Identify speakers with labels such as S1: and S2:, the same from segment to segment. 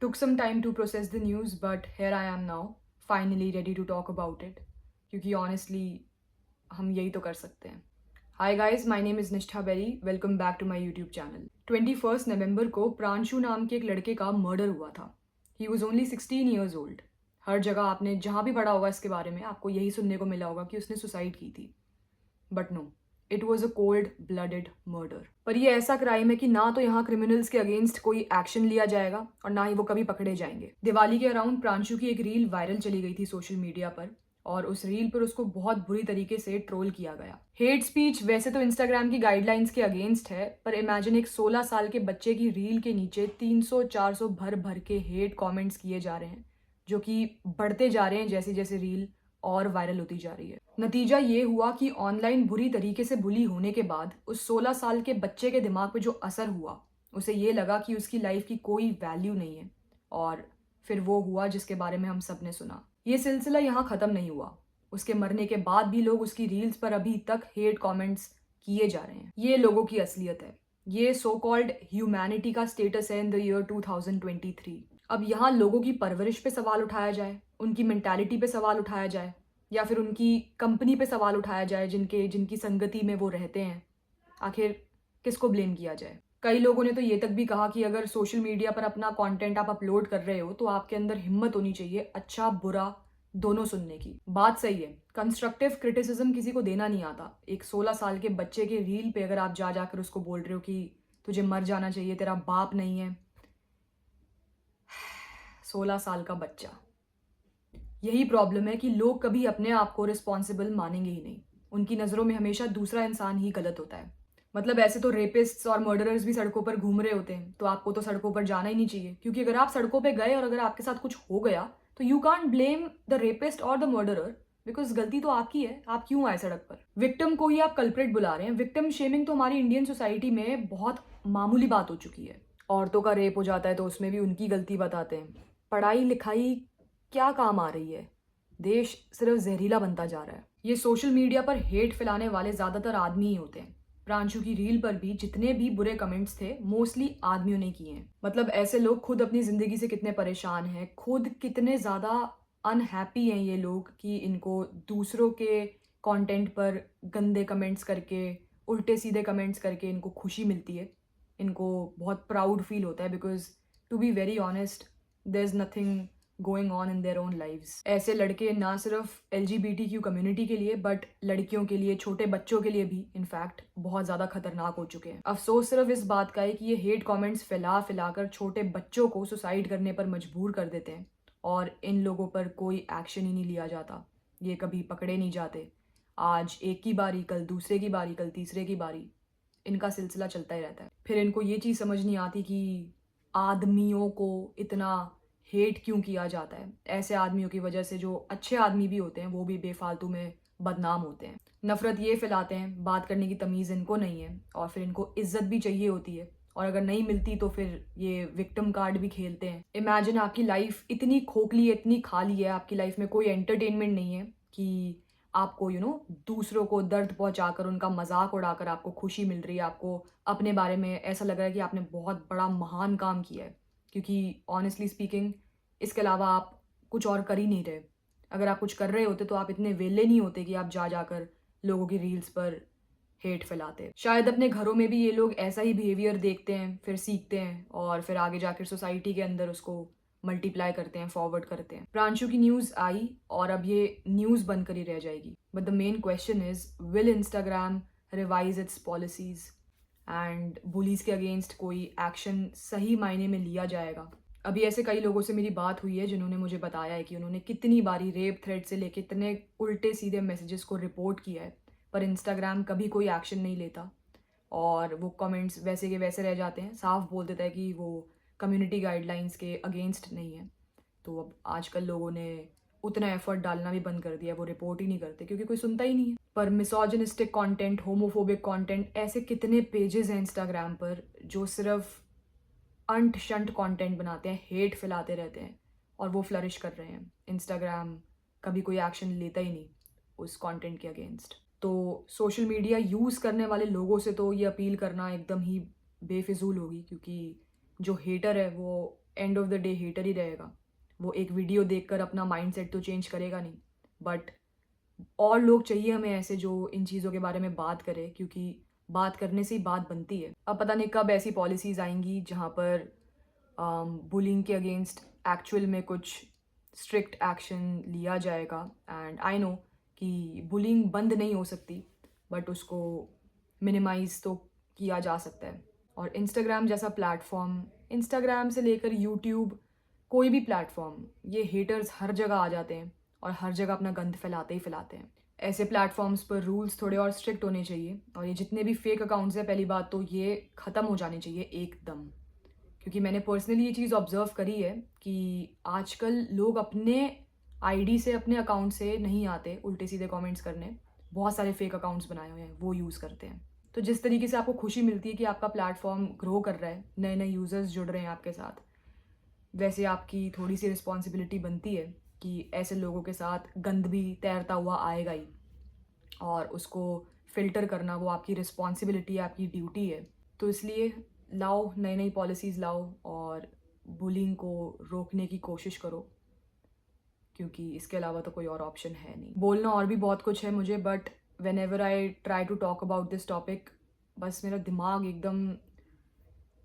S1: Took some time to process the news, but here I am now, finally ready to talk about it. क्योंकि honestly हम यही तो कर सकते हैं. Hi guys, my name is Nishtha Berry. Welcome back to my YouTube channel. 21 नवंबर को प्रांशु नाम के एक लड़के का मर्डर हुआ था. He was only 16 years old. हर जगह आपने जहाँ भी पढ़ा होगा इसके बारे में आपको यही सुनने को मिला होगा कि उसने सुसाइड की थी. But no, it was a cold blooded murder. पर ये ऐसा क्राइम है कि ना तो यहाँ क्रिमिनल्स के अगेंस्ट कोई एक्शन लिया जाएगा और ना ही वो कभी पकड़े जाएंगे. दिवाली के अराउंड प्रांशु की एक रील वायरल चली गई थी सोशल मीडिया पर और उस रील पर उसको बहुत बुरी तरीके से ट्रोल किया गया. हेट स्पीच वैसे तो इंस्टाग्राम की गाइडलाइंस के अगेंस्ट है, पर इमेजिन एक 16 साल के बच्चे की रील के नीचे 300-400 भर भर के हेट कमेंट्स किए जा रहे हैं, जो कि बढ़ते जा रहे हैं जैसे जैसे रील और वायरल होती जा रही है. नतीजा ये हुआ कि ऑनलाइन बुरी तरीके से बुली होने के बाद उस 16 साल के बच्चे के दिमाग पे जो असर हुआ, उसे ये लगा कि उसकी लाइफ की कोई वैल्यू नहीं है. और फिर वो हुआ जिसके बारे में हम सब ने सुना. ये सिलसिला यहाँ ख़त्म नहीं हुआ. उसके मरने के बाद भी लोग उसकी रील्स पर अभी तक हेट कमेंट्स किए जा रहे हैं. ये लोगों की असलियत है. ये सो कॉल्ड ह्यूमैनिटी का स्टेटस है इन द ईयर 2023. अब यहाँ लोगों की परवरिश पे सवाल उठाया जाए, उनकी मेंटालिटी पे सवाल उठाया जाए, या फिर उनकी कंपनी पे सवाल उठाया जाए जिनकी संगति में वो रहते हैं. आखिर किसको ब्लेम किया जाए? कई लोगों ने तो ये तक भी कहा कि अगर सोशल मीडिया पर अपना कंटेंट आप अपलोड कर रहे हो तो आपके अंदर हिम्मत होनी चाहिए अच्छा बुरा दोनों सुनने की. बात सही है, कंस्ट्रक्टिव क्रिटिसिज्म किसी को देना नहीं आता. एक 16 साल के बच्चे के रील पे अगर आप जाकर उसको बोल रहे हो कि तुझे मर जाना चाहिए, तेरा बाप नहीं है. 16 साल का बच्चा. यही प्रॉब्लम है कि लोग कभी अपने आप को रिस्पॉन्सिबल मानेंगे ही नहीं. उनकी नज़रों में हमेशा दूसरा इंसान ही गलत होता है. मतलब ऐसे तो रेपिस्ट्स और मर्डरर्स भी सड़कों पर घूम रहे होते हैं, तो आपको तो सड़कों पर जाना ही नहीं चाहिए. क्योंकि अगर आप सड़कों पे गए और अगर आपके साथ कुछ हो गया तो you can't blame the rapist और द मर्डरर, बिकॉज गलती तो आपकी है. आप क्यों आए सड़क पर? विक्टिम को ही आप कल्प्रिट बुला रहे हैं. विक्टिम शेमिंग तो हमारी इंडियन सोसाइटी में बहुत मामूली बात हो चुकी है. औरतों का रेप हो जाता है तो उसमें भी उनकी गलती बताते हैं. पढ़ाई लिखाई क्या काम आ रही है? देश सिर्फ जहरीला बनता जा रहा है. ये सोशल मीडिया पर हेट फैलाने वाले ज़्यादातर आदमी ही होते हैं. प्रांशु की रील पर भी जितने भी बुरे कमेंट्स थे मोस्टली आदमियों ने किए हैं. मतलब ऐसे लोग खुद अपनी ज़िंदगी से कितने परेशान हैं, खुद कितने ज़्यादा अनहैप्पी हैं ये लोग कि इनको दूसरों के कंटेंट पर गंदे कमेंट्स करके, उल्टे सीधे कमेंट्स करके इनको खुशी मिलती है. इनको बहुत प्राउड फील होता है, because to be very honest there is nothing going on in their own lives. ऐसे लड़के ना सिर्फ LGBTQ कम्युनिटी के लिए बट लड़कियों के लिए, छोटे बच्चों के लिए भी इनफैक्ट बहुत ज़्यादा खतरनाक हो चुके हैं. अफसोस सिर्फ इस बात का है कि ये हेट कमेंट्स फैलाकर छोटे बच्चों को सुसाइड करने पर मजबूर कर देते हैं और इन लोगों पर कोई एक्शन ही नहीं लिया जाता. ये कभी पकड़े नहीं जाते. आज एक की बारी, कल दूसरे की बारी, कल तीसरे की बारी. इनका सिलसिला चलता ही रहता है. फिर इनको ये चीज़ समझ नहीं आती कि आदमियों को इतना हेट क्यों किया जाता है. ऐसे आदमियों की वजह से जो अच्छे आदमी भी होते हैं वो भी बेफालतू में बदनाम होते हैं. नफरत ये फैलाते हैं, बात करने की तमीज़ इनको नहीं है और फिर इनको इज्जत भी चाहिए होती है और अगर नहीं मिलती तो फिर ये विक्टिम कार्ड भी खेलते हैं. इमेजिन आपकी लाइफ इतनी खोखली है, इतनी खाली है, आपकी लाइफ में कोई एंटरटेनमेंट नहीं है कि आपको दूसरों को दर्द पहुंचाकर, उनका मजाक उड़ाकर आपको खुशी मिल रही है. आपको अपने बारे में ऐसा लग रहा है कि आपने बहुत बड़ा महान काम किया है. क्योंकि ऑनेस्टली स्पीकिंग इसके अलावा आप कुछ और कर ही नहीं रहे. अगर आप कुछ कर रहे होते तो आप इतने वेले नहीं होते कि आप जाकर लोगों की रील्स पर हेट फैलाते. शायद अपने घरों में भी ये लोग ऐसा ही बिहेवियर देखते हैं, फिर सीखते हैं और फिर आगे जाकर सोसाइटी के अंदर उसको मल्टीप्लाई करते हैं, फॉरवर्ड करते हैं. प्रांशु की न्यूज़ आई और अब ये न्यूज़ बनकर ही रह जाएगी. But the main question is, will Instagram revise it's policies and bullies के अगेंस्ट कोई एक्शन सही मायने में लिया जाएगा? अभी ऐसे कई लोगों से मेरी बात हुई है जिन्होंने मुझे बताया है कि उन्होंने कितनी बारी रेप थ्रेड से लेके इतने उल्टे सीधे मैसेजेस को रिपोर्ट किया है, पर इंस्टाग्राम कभी कोई एक्शन नहीं लेता और वो कमेंट्स वैसे के वैसे रह जाते हैं. साफ बोल देता है कि वो कम्युनिटी गाइडलाइंस के अगेंस्ट नहीं है. तो अब आजकल लोगों ने उतना एफर्ट डालना भी बंद कर दिया, वो रिपोर्ट ही नहीं करते क्योंकि कोई सुनता ही नहीं है. पर मिसोजिनिस्टिक कंटेंट, होमोफोबिक कंटेंट, ऐसे कितने पेजेस हैं इंस्टाग्राम पर जो सिर्फ अंट शंट कंटेंट बनाते हैं, हेट फैलाते रहते हैं और वो फ्लरिश कर रहे हैं. इंस्टाग्राम कभी कोई एक्शन लेता ही नहीं उस कंटेंट के अगेंस्ट. तो सोशल मीडिया यूज़ करने वाले लोगों से तो ये अपील करना एकदम ही बेफिजूल होगी, क्योंकि जो हेटर है वो end of the day hater ही रहेगा। वो एक वीडियो देखकर अपना माइंडसेट तो चेंज करेगा नहीं, बट और लोग चाहिए हमें ऐसे जो इन चीज़ों के बारे में बात करे, क्योंकि बात करने से ही बात बनती है। अब पता नहीं कब ऐसी पॉलिसीज़ आएंगी जहाँ पर बुलिंग के अगेंस्ट एक्चुअल में कुछ स्ट्रिक्ट एक्शन लिया जाएगा। एंड आई नो कि बुलिंग बंद नहीं हो सकती, बट उसको मिनिमाइज़ तो किया जा सकता है। और इंस्टाग्राम जैसा प्लेटफॉर्म, इंस्टाग्राम से लेकर यूट्यूब, कोई भी प्लेटफॉर्म, ये हेटर्स हर जगह आ जाते हैं और हर जगह अपना गंद फैलाते ही फैलाते हैं। ऐसे प्लेटफॉर्म्स पर रूल्स थोड़े और स्ट्रिक्ट होने चाहिए, और ये जितने भी फेक अकाउंट्स हैं, पहली बात तो ये ख़त्म हो जाने चाहिए एकदम। क्योंकि मैंने पर्सनली ये चीज़ ऑब्ज़र्व करी है कि आजकल लोग अपने आईडी से, अपने अकाउंट से नहीं आते उल्टे सीधे कमेंट्स करने। बहुत सारे फेक अकाउंट्स बनाए हुए हैं, वो यूज़ करते हैं। तो जिस तरीके से आपको खुशी मिलती है कि आपका प्लेटफॉर्म ग्रो कर रहा है, नए नए यूज़र्स जुड़ रहे हैं आपके साथ, वैसे आपकी थोड़ी सी रिस्पॉन्सिबिलिटी बनती है कि ऐसे लोगों के साथ गंद भी तैरता हुआ आएगा ही, और उसको फ़िल्टर करना वो आपकी रिस्पॉन्सिबिलिटी है, आपकी ड्यूटी है। तो इसलिए लाओ, नई नई पॉलिसीज़ लाओ और बुलिंग को रोकने की कोशिश करो, क्योंकि इसके अलावा तो कोई और ऑप्शन है नहीं। बोलना और भी बहुत कुछ है मुझे, but whenever I try to talk about this topic, बस मेरा दिमाग एकदम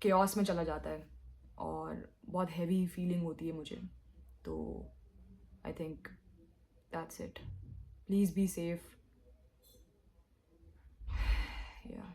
S1: केओस में चला जाता है और बहुत हैवी फीलिंग होती है मुझे। तो I think that's it. Please be safe. या